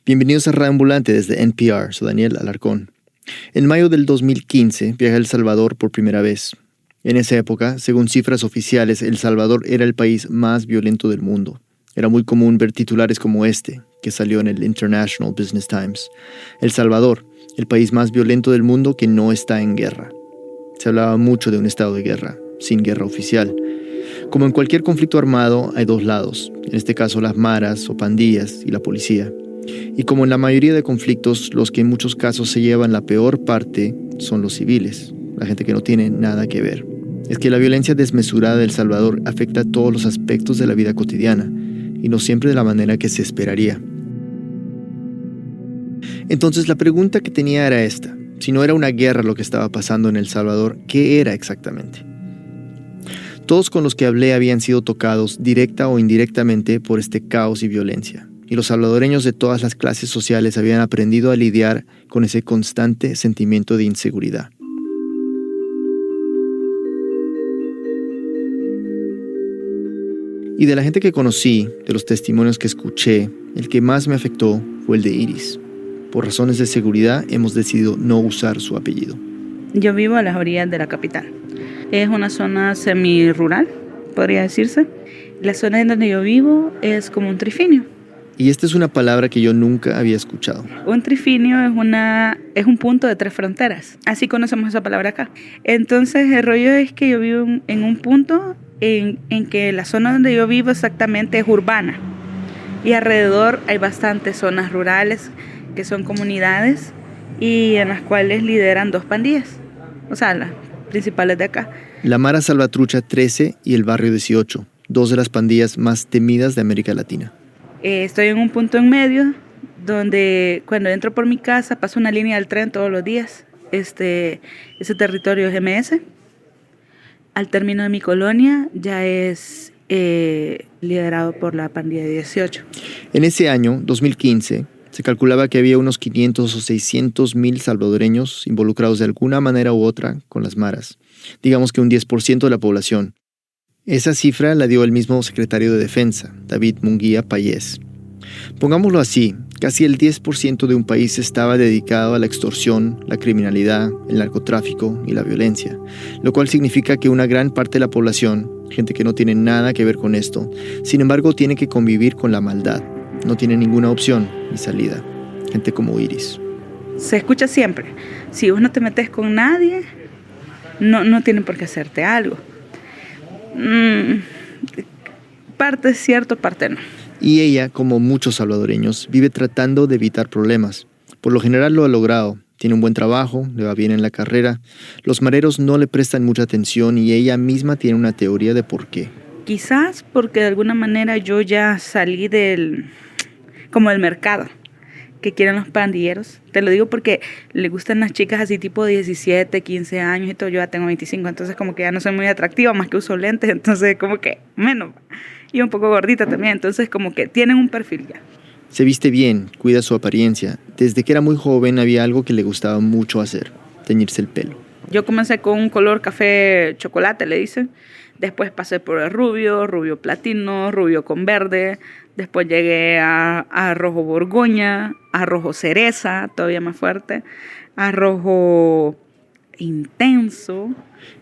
Bienvenidos a Radio Ambulante desde NPR, soy Daniel Alarcón. En mayo del 2015 viajé a El Salvador por primera vez. En esa época, según cifras oficiales, El Salvador era el país más violento del mundo. Era muy común ver titulares como este, que salió en el International Business Times. El Salvador, el país más violento del mundo que no está en guerra. Se hablaba mucho de un estado de guerra, sin guerra oficial. Como en cualquier conflicto armado, hay dos lados, en este caso las maras o pandillas y la policía. Y como en la mayoría de conflictos, los que en muchos casos se llevan la peor parte son los civiles, la gente que no tiene nada que ver. Es que la violencia desmesurada de El Salvador afecta a todos los aspectos de la vida cotidiana, y no siempre de la manera que se esperaría. Entonces la pregunta que tenía era esta: si no era una guerra lo que estaba pasando en El Salvador, ¿qué era exactamente? Todos con los que hablé habían sido tocados directa o indirectamente por este caos y violencia. Y los salvadoreños de todas las clases sociales habían aprendido a lidiar con ese constante sentimiento de inseguridad. Y de la gente que conocí, de los testimonios que escuché, el que más me afectó fue el de Iris. Por razones de seguridad hemos decidido no usar su apellido. Yo vivo a las orillas de la capital. Es una zona semi-rural, podría decirse. La zona en donde yo vivo es como un trifinio. Y esta es una palabra que yo nunca había escuchado. Un trifinio es un punto de 3 fronteras. Así conocemos esa palabra acá. Entonces el rollo es que yo vivo en un punto en que la zona donde yo vivo exactamente es urbana. Y alrededor hay bastantes zonas rurales que son comunidades y en las cuales lideran 2 pandillas. O sea, las principales de acá. La Mara Salvatrucha 13 y el Barrio 18, 2 de las pandillas más temidas de América Latina. Estoy en un punto en medio donde cuando entro por mi casa paso una línea del tren todos los días. Ese territorio es MS. Al término de mi colonia ya es liderado por la pandilla 18. En ese año, 2015, se calculaba que había unos 500 o 600 mil salvadoreños involucrados de alguna manera u otra con las maras. Digamos que un 10% de la población. Esa cifra la dio el mismo secretario de Defensa, David Munguía Payés. Pongámoslo así, casi el 10% de un país estaba dedicado a la extorsión, la criminalidad, el narcotráfico y la violencia, lo cual significa que una gran parte de la población, gente que no tiene nada que ver con esto, sin embargo tiene que convivir con la maldad, no tiene ninguna opción ni salida, gente como Iris. Se escucha siempre, si vos no te metes con nadie, no tienen por qué hacerte algo. Parte es cierto, parte no. Y ella, como muchos salvadoreños, vive tratando de evitar problemas. Por lo general lo ha logrado. Tiene un buen trabajo, le va bien en la carrera. Los mareros no le prestan mucha atención y ella misma tiene una teoría de por qué. Quizás porque de alguna manera yo ya salí del mercado que quieren los pandilleros. Te lo digo porque le gustan las chicas así tipo 17, 15 años y todo. Yo ya tengo 25, entonces como que ya no soy muy atractiva, más que uso lentes, entonces como que menos. Y un poco gordita también, entonces como que tienen un perfil ya. Se viste bien, cuida su apariencia. Desde que era muy joven había algo que le gustaba mucho hacer, teñirse el pelo. Yo comencé con un color café chocolate, le dicen. Después pasé por el rubio platino, rubio con verde. Después llegué a rojo borgoña, a rojo cereza, todavía más fuerte, a rojo intenso.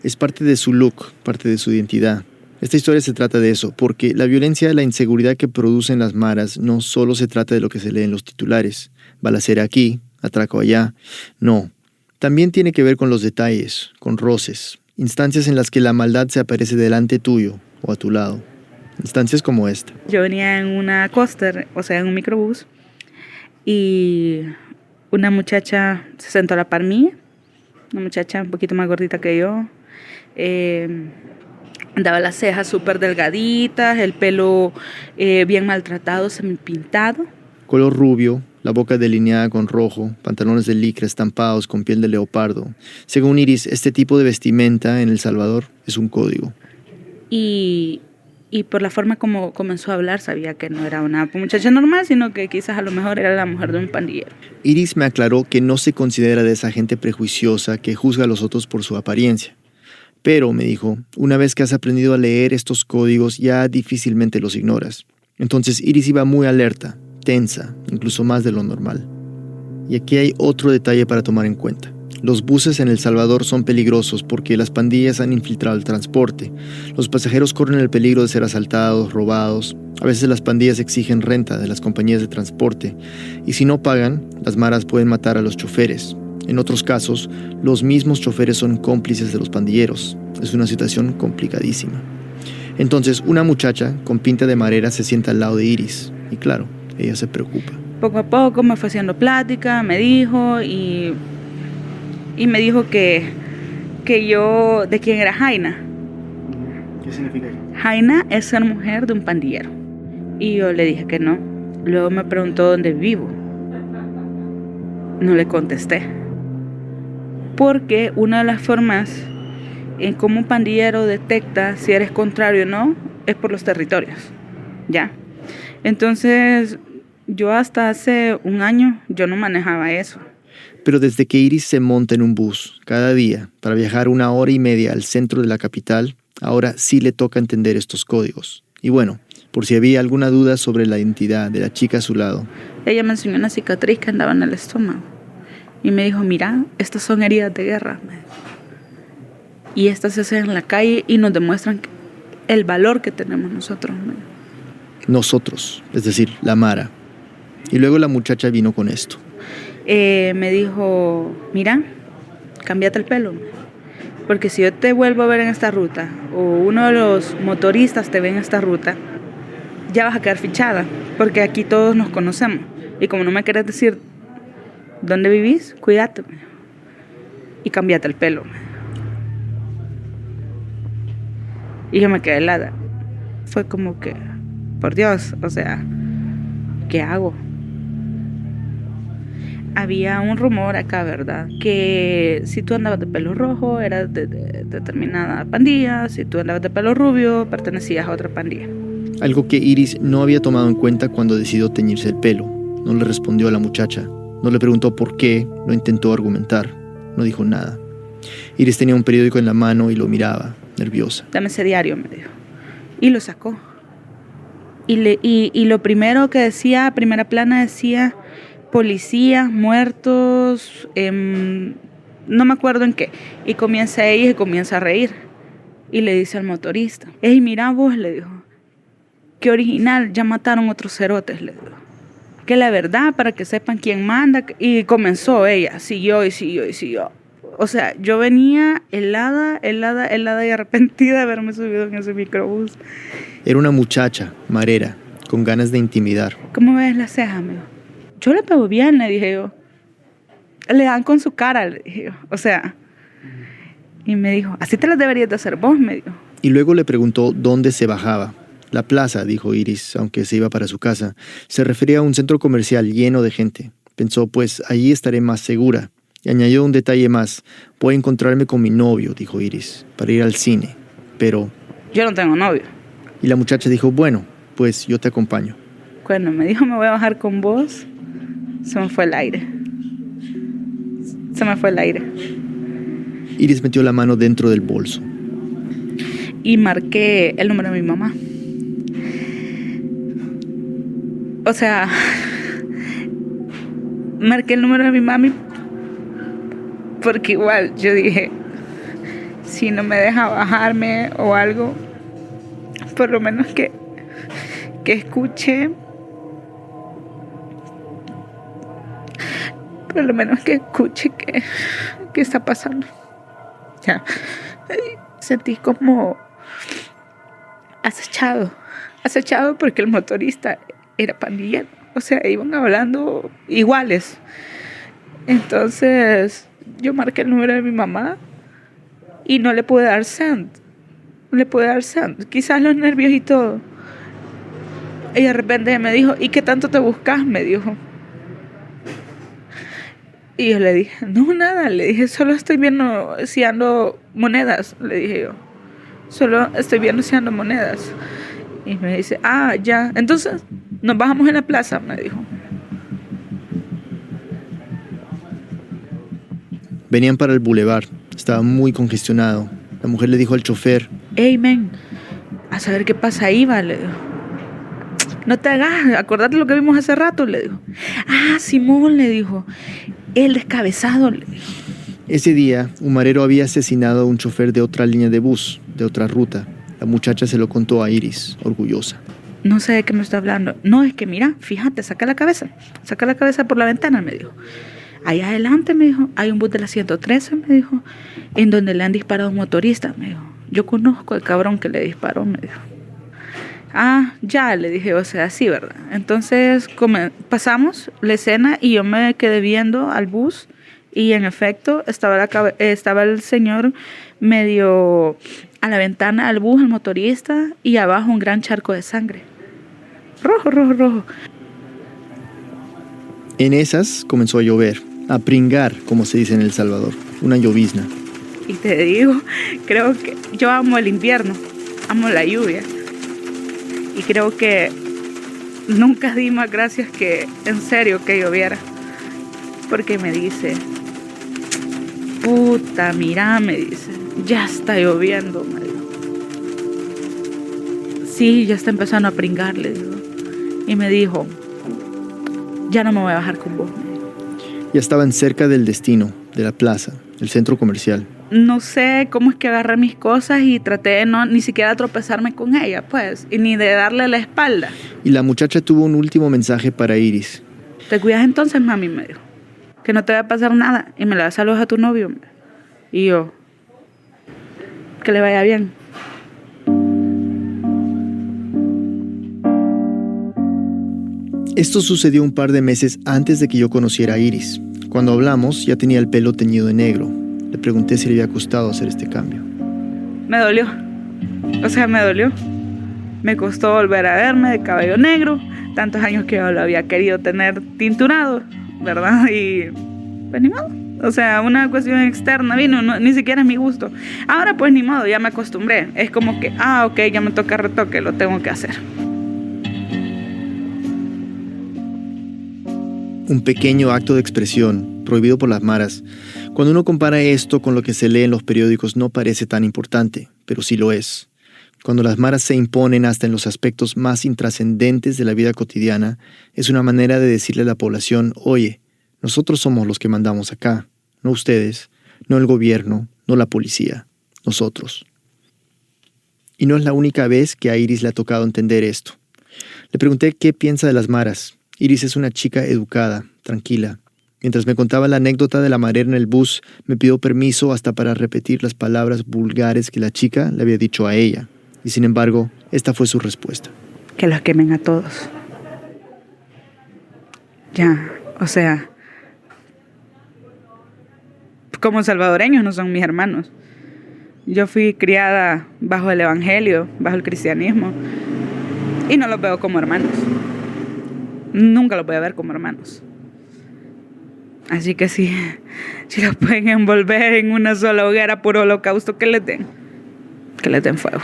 Es parte de su look, parte de su identidad. Esta historia se trata de eso, porque la violencia, la inseguridad que producen las maras no solo se trata de lo que se lee en los titulares, balacera aquí, atraco allá, no. También tiene que ver con los detalles, con roces, instancias en las que la maldad se aparece delante tuyo o a tu lado. Instancias como esta. Yo venía en una coaster, o sea, en un microbús, y una muchacha se sentó a la par mía, una muchacha un poquito más gordita que yo, andaba las cejas súper delgaditas, el pelo bien maltratado, semipintado. Color rubio, la boca delineada con rojo, pantalones de licra estampados con piel de leopardo. Según Iris, este tipo de vestimenta en El Salvador es un código. Y por la forma como comenzó a hablar, sabía que no era una muchacha normal, sino que quizás a lo mejor era la mujer de un pandillero. Iris me aclaró que no se considera de esa gente prejuiciosa que juzga a los otros por su apariencia. Pero, me dijo, una vez que has aprendido a leer estos códigos, ya difícilmente los ignoras. Entonces Iris iba muy alerta, tensa, incluso más de lo normal. Y aquí hay otro detalle para tomar en cuenta. Los buses en El Salvador son peligrosos porque las pandillas han infiltrado el transporte. Los pasajeros corren el peligro de ser asaltados, robados. A veces las pandillas exigen renta de las compañías de transporte. Y si no pagan, las maras pueden matar a los choferes. En otros casos, los mismos choferes son cómplices de los pandilleros. Es una situación complicadísima. Entonces, una muchacha con pinta de marera se sienta al lado de Iris. Y claro, ella se preocupa. Poco a poco me fue haciendo plática, me dijo y me dijo que yo, ¿de quién era Jaina? ¿Qué significa eso? Jaina es ser mujer de un pandillero. Y yo le dije que no. Luego me preguntó dónde vivo. No le contesté. Porque una de las formas en cómo un pandillero detecta si eres contrario o no es por los territorios. ¿Ya? Entonces, yo hasta hace un año yo no manejaba eso. Pero desde que Iris se monta en un bus cada día para viajar 1 hora y media al centro de la capital, ahora sí le toca entender estos códigos. Y bueno, por si había alguna duda sobre la identidad de la chica a su lado. Ella me enseñó una cicatriz que andaba en el estómago. Y me dijo, mira, estas son heridas de guerra. Y estas se hacen en la calle y nos demuestran el valor que tenemos nosotros. Nosotros, es decir, la Mara. Y luego la muchacha vino con esto. Me dijo, mira, cámbiate el pelo, porque si yo te vuelvo a ver en esta ruta o uno de los motoristas te ve en esta ruta, ya vas a quedar fichada, porque aquí todos nos conocemos y como no me querés decir dónde vivís, cuídate y cámbiate el pelo. Y yo me quedé helada. Fue como que, por Dios, o sea, ¿qué hago? Había un rumor acá, ¿verdad? Que si tú andabas de pelo rojo, eras de determinada pandilla. Si tú andabas de pelo rubio, pertenecías a otra pandilla. Algo que Iris no había tomado en cuenta cuando decidió teñirse el pelo. No le respondió a la muchacha. No le preguntó por qué, no intentó argumentar. No dijo nada. Iris tenía un periódico en la mano y lo miraba, nerviosa. Dame ese diario, me dijo. Y lo sacó. Y lo primero que decía, primera plana decía... policías, muertos, no me acuerdo en qué. Y comienza ella y comienza a reír. Y le dice al motorista, hey, mira vos, le dijo, qué original, ya mataron otros cerotes, le dijo. Que la verdad, para que sepan quién manda. Y comenzó ella, siguió. O sea, yo venía helada y arrepentida de haberme subido en ese microbús. Era una muchacha, marera, con ganas de intimidar. ¿Cómo ves las cejas, amigo? Yo le pego bien, le dije yo. Le dan con su cara, le dije yo. O sea, y me dijo, así te las deberías de hacer vos, me dijo. Y luego le preguntó dónde se bajaba. La plaza, dijo Iris, aunque se iba para su casa. Se refería a un centro comercial lleno de gente. Pensó, pues, allí estaré más segura. Y añadió un detalle más. Voy a encontrarme con mi novio, dijo Iris, para ir al cine. Pero... yo no tengo novio. Y la muchacha dijo, bueno, pues yo te acompaño. Cuando me dijo, me voy a bajar con vos... se me fue el aire. Iris metió la mano dentro del bolso. Y marqué el número de mi mamá. O sea, marqué el número de mi mami porque igual yo dije, si no me deja bajarme o algo, por lo menos que escuche. Por lo menos que escuche qué está pasando. Ya. Sentí como acechado porque el motorista era pandillero. O sea, iban hablando iguales. Entonces, yo marqué el número de mi mamá y no le pude dar send. Quizás los nervios y todo. Y de repente me dijo, ¿y qué tanto te buscas? Me dijo. Y yo le dije, no, nada, le dije, solo estoy viendo si ando monedas, le dije yo. Solo estoy viendo si ando monedas. Y me dice, ya, entonces nos bajamos en la plaza, me dijo. Venían para el bulevar, estaba muy congestionado. La mujer le dijo al chofer, hey, men, a saber qué pasa ahí, vale. no te hagas, acordate lo que vimos hace rato, le dijo. Ah, Simón, le dijo, el descabezado, le dijo. Ese día, un marero había asesinado a un chofer de otra línea de bus, de otra ruta. La muchacha se lo contó a Iris, orgullosa. No sé de qué me está hablando. No, es que mira, fíjate, saca la cabeza por la ventana, me dijo. Ahí adelante, me dijo, hay un bus de la 113, me dijo, en donde le han disparado a un motorista, me dijo. Yo conozco al cabrón que le disparó, me dijo. Ah, ya, le dije, o sea, sí, ¿verdad? Entonces pasamos la escena y yo me quedé viendo al bus y en efecto estaba el señor medio a la ventana del bus, el motorista, y abajo un gran charco de sangre. Rojo, rojo, rojo. En esas comenzó a llover, a pringar, como se dice en El Salvador, una llovizna. Y te digo, creo que yo amo el invierno, amo la lluvia. Y creo que nunca di más gracias que en serio que lloviera. Porque me dice, puta, mira, me dice, ya está lloviendo, me dijo. Sí, ya está empezando a pringar, le digo. Y me dijo, ya no me voy a bajar con vos, me dijo. Ya estaban cerca del destino, de la plaza, el centro comercial. No sé cómo es que agarré mis cosas y traté de ni siquiera tropezarme con ella, pues, y ni de darle la espalda. Y la muchacha tuvo un último mensaje para Iris. ¿Te cuidas entonces, mami? Me dijo. Que no te va a pasar nada y me le das saludos a tu novio. Y yo, que le vaya bien. Esto sucedió un par de meses antes de que yo conociera a Iris. Cuando hablamos, ya tenía el pelo teñido de negro. Le pregunté si le había costado hacer este cambio. Me dolió. O sea, me dolió. Me costó volver a verme de cabello negro. Tantos años que yo lo había querido tener tinturado, ¿verdad? Y pues ni modo. O sea, una cuestión externa vino, ni siquiera es mi gusto. Ahora pues ni modo, ya me acostumbré. Es como que, ok, ya me toca retoque, lo tengo que hacer. Un pequeño acto de expresión, prohibido por las maras. Cuando uno compara esto con lo que se lee en los periódicos no parece tan importante, pero sí lo es. Cuando las maras se imponen hasta en los aspectos más intrascendentes de la vida cotidiana, es una manera de decirle a la población, oye, nosotros somos los que mandamos acá, no ustedes, no el gobierno, no la policía, nosotros. Y no es la única vez que a Iris le ha tocado entender esto. Le pregunté qué piensa de las maras. Iris es una chica educada, tranquila. Mientras me contaba la anécdota de la marera en el bus, me pidió permiso hasta para repetir las palabras vulgares que la chica le había dicho a ella. Y sin embargo, esta fue su respuesta. Que los quemen a todos. Ya, o sea, como salvadoreños no son mis hermanos. Yo fui criada bajo el evangelio, bajo el cristianismo, y no los veo como hermanos. Nunca los voy a ver como hermanos. Así que si los pueden envolver en una sola hoguera por holocausto, que les den fuego.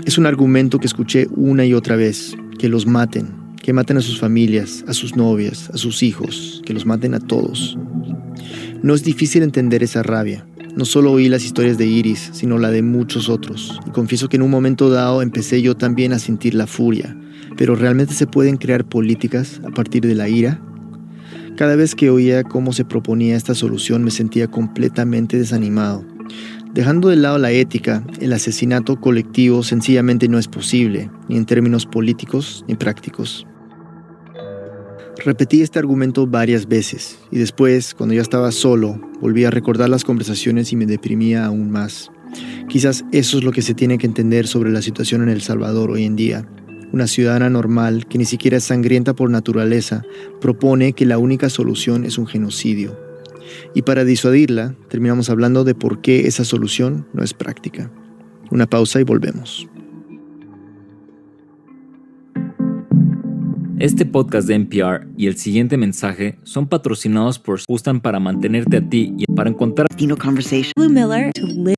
Es un argumento que escuché una y otra vez, que los maten, que maten a sus familias, a sus novias, a sus hijos, que los maten a todos. No es difícil entender esa rabia. No solo oí las historias de Iris, sino la de muchos otros. Y confieso que en un momento dado empecé yo también a sentir la furia. Pero ¿realmente se pueden crear políticas a partir de la ira? Cada vez que oía cómo se proponía esta solución me sentía completamente desanimado. Dejando de lado la ética, el asesinato colectivo sencillamente no es posible, ni en términos políticos ni prácticos. Repetí este argumento varias veces y después, cuando ya estaba solo, volví a recordar las conversaciones y me deprimía aún más. Quizás eso es lo que se tiene que entender sobre la situación en El Salvador hoy en día. Una ciudadana normal, que ni siquiera es sangrienta por naturaleza, propone que la única solución es un genocidio. Y para disuadirla, terminamos hablando de por qué esa solución no es práctica. Una pausa y volvemos. Este podcast de NPR y el siguiente mensaje son patrocinados por Gustan para mantenerte a ti y para encontrar Conversation. Blue Miller to live.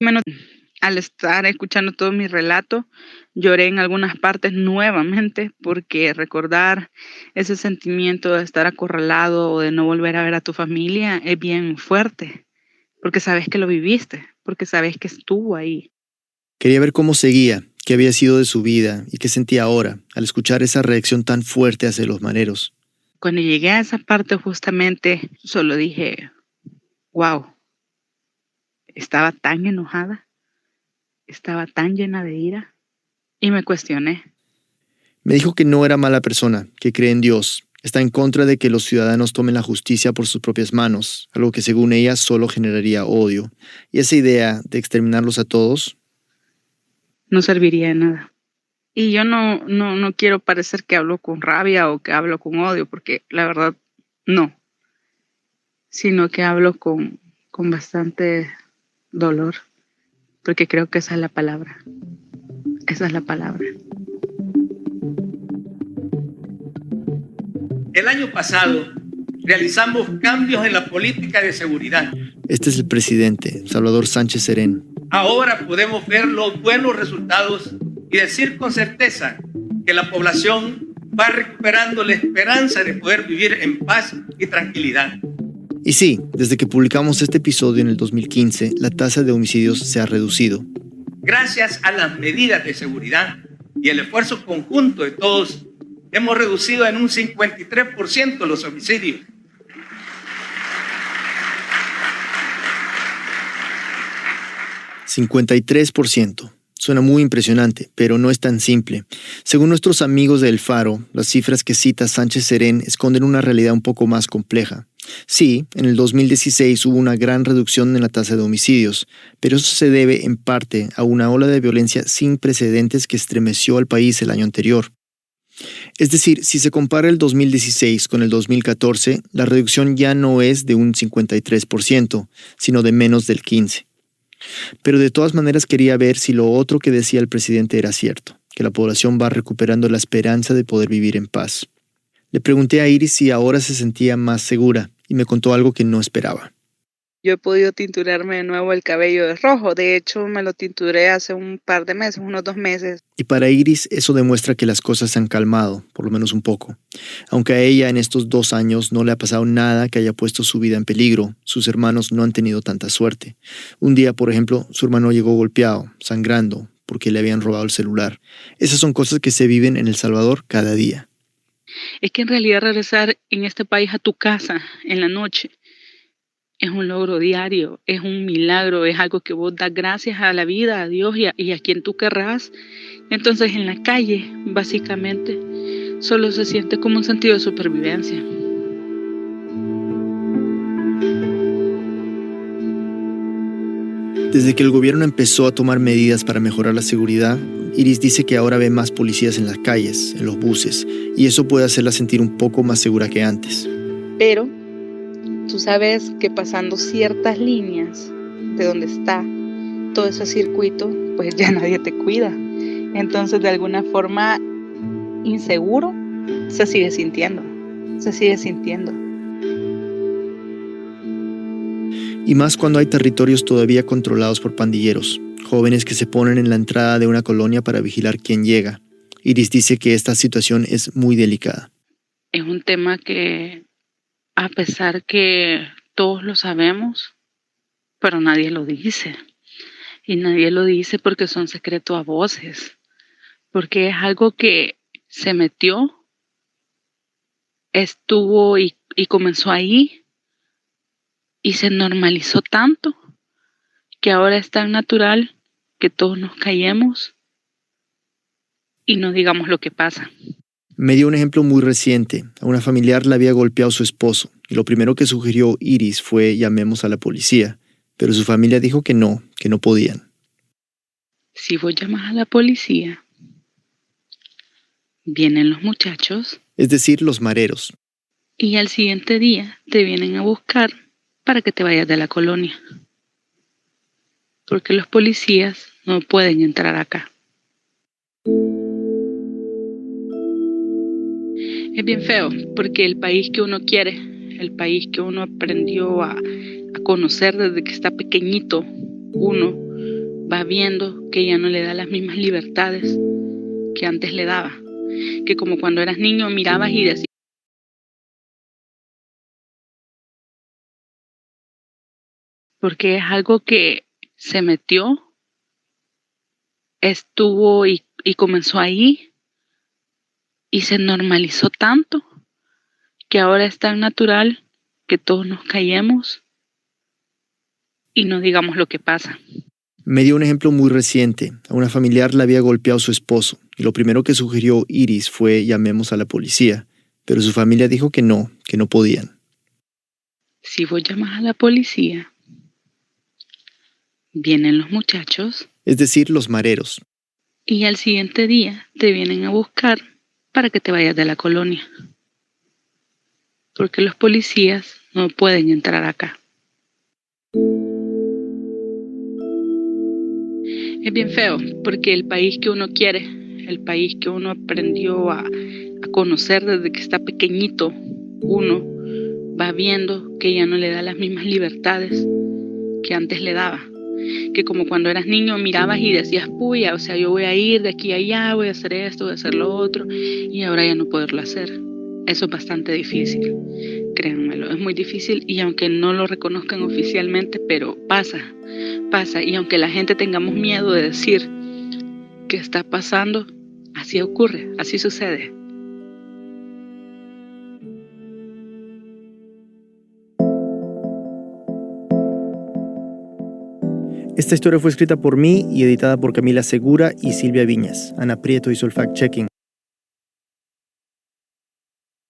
Al estar escuchando todo mi relato, lloré en algunas partes nuevamente porque recordar ese sentimiento de estar acorralado o de no volver a ver a tu familia es bien fuerte. porque sabes que lo viviste, porque sabes que estuvo ahí. Quería ver cómo seguía, qué había sido de su vida y qué sentía ahora al escuchar esa reacción tan fuerte hacia los mareros. Cuando llegué a esa parte justamente, solo dije, wow, estaba tan enojada, estaba tan llena de ira y me cuestioné. Me dijo que no era mala persona, que cree en Dios. Está en contra de que los ciudadanos tomen la justicia por sus propias manos, algo que según ella solo generaría odio. Y esa idea de exterminarlos a todos, No serviría de nada. Y yo no quiero parecer que hablo con rabia o que hablo con odio, porque la verdad no, sino que hablo con bastante dolor, porque creo que esa es la palabra. Esa es la palabra. El año pasado realizamos cambios en la política de seguridad. este es el presidente, Salvador Sánchez Serén. Ahora podemos ver los buenos resultados y decir con certeza que la población va recuperando la esperanza de poder vivir en paz y tranquilidad. Y sí, desde que publicamos este episodio en el 2015, la tasa de homicidios se ha reducido. Gracias a las medidas de seguridad y el esfuerzo conjunto de todos, hemos reducido en un 53% los homicidios. ¡53%! Suena muy impresionante, pero no es tan simple. Según nuestros amigos de El Faro, las cifras que cita Sánchez Serén esconden una realidad un poco más compleja. Sí, en el 2016 hubo una gran reducción en la tasa de homicidios, pero eso se debe en parte a una ola de violencia sin precedentes que estremeció al país el año anterior. Es decir, si se compara el 2016 con el 2014, la reducción ya no es de un 53%, sino de menos del 15%. Pero de todas maneras quería ver si lo otro que decía el presidente era cierto, que la población va recuperando la esperanza de poder vivir en paz. Le pregunté a Iris si ahora se sentía más segura y me contó algo que no esperaba. Yo he podido tinturarme de nuevo el cabello de rojo. De hecho, me lo tinturé hace un par de meses, unos 2 meses. Y para Iris eso demuestra que las cosas se han calmado, por lo menos un poco. Aunque a ella en estos 2 años no le ha pasado nada que haya puesto su vida en peligro, sus hermanos no han tenido tanta suerte. Un día, por ejemplo, su hermano llegó golpeado, sangrando, porque le habían robado el celular. Esas son cosas que se viven en El Salvador cada día. Es que en realidad regresar en este país a tu casa en la noche es un logro diario, es un milagro, es algo que vos das gracias a la vida, a Dios y a quien tú querrás. Entonces en la calle, básicamente, solo se siente como un sentido de supervivencia. Desde que el gobierno empezó a tomar medidas para mejorar la seguridad, Iris dice que ahora ve más policías en las calles, en los buses, y eso puede hacerla sentir un poco más segura que antes. Pero tú sabes que pasando ciertas líneas de donde está todo ese circuito, pues ya nadie te cuida. Entonces, de alguna forma, inseguro se sigue sintiendo. Y más cuando hay territorios todavía controlados por pandilleros, jóvenes que se ponen en la entrada de una colonia para vigilar quién llega. Iris dice que esta situación es muy delicada. Es un tema que, a pesar que todos lo sabemos, pero nadie lo dice. Y nadie lo dice porque son secretos a voces. Porque es algo que se metió, estuvo y comenzó ahí y se normalizó tanto que ahora es tan natural que todos nos callemos y no digamos lo que pasa. Me dio un ejemplo muy reciente. A una familiar le había golpeado su esposo y lo primero que sugirió Iris fue llamemos a la policía, pero su familia dijo que no podían. Si vos llamas a la policía, vienen los muchachos, Es decir, los mareros. y al siguiente día te vienen a buscar para que te vayas de la colonia. Porque los policías no pueden entrar acá. Es bien feo, porque el país que uno quiere, el país que uno aprendió a conocer desde que está pequeñito, uno va viendo que ya no le da las mismas libertades que antes le daba. Que como cuando eras niño mirabas y decías, porque es algo que se metió, estuvo y comenzó ahí y se normalizó tanto que ahora es tan natural que todos nos callemos y no digamos lo que pasa. Me dio un ejemplo muy reciente. A una familiar le había golpeado a su esposo y lo primero que sugirió Iris fue llamemos a la policía, pero su familia dijo que no podían. Si vos llamas a la policía, vienen los muchachos, Es decir, los mareros. y al siguiente día te vienen a buscar para que te vayas de la colonia. Porque los policías no pueden entrar acá. Es bien feo, porque el país que uno quiere, el país que uno aprendió a conocer desde que está pequeñito, uno va viendo que ya no le da las mismas libertades que antes le daba. Que como cuando eras niño mirabas y decías, puya, o sea, yo voy a ir de aquí a allá, voy a hacer esto, voy a hacer lo otro, y ahora ya no poderlo hacer. Eso es bastante difícil, créanmelo, es muy difícil, y aunque no lo reconozcan oficialmente, pero pasa, y aunque la gente tengamos miedo de decir que está pasando, así ocurre, así sucede. Esta historia fue escrita por mí y editada por Camila Segura y Silvia Viñas. Ana Prieto hizo el fact-checking.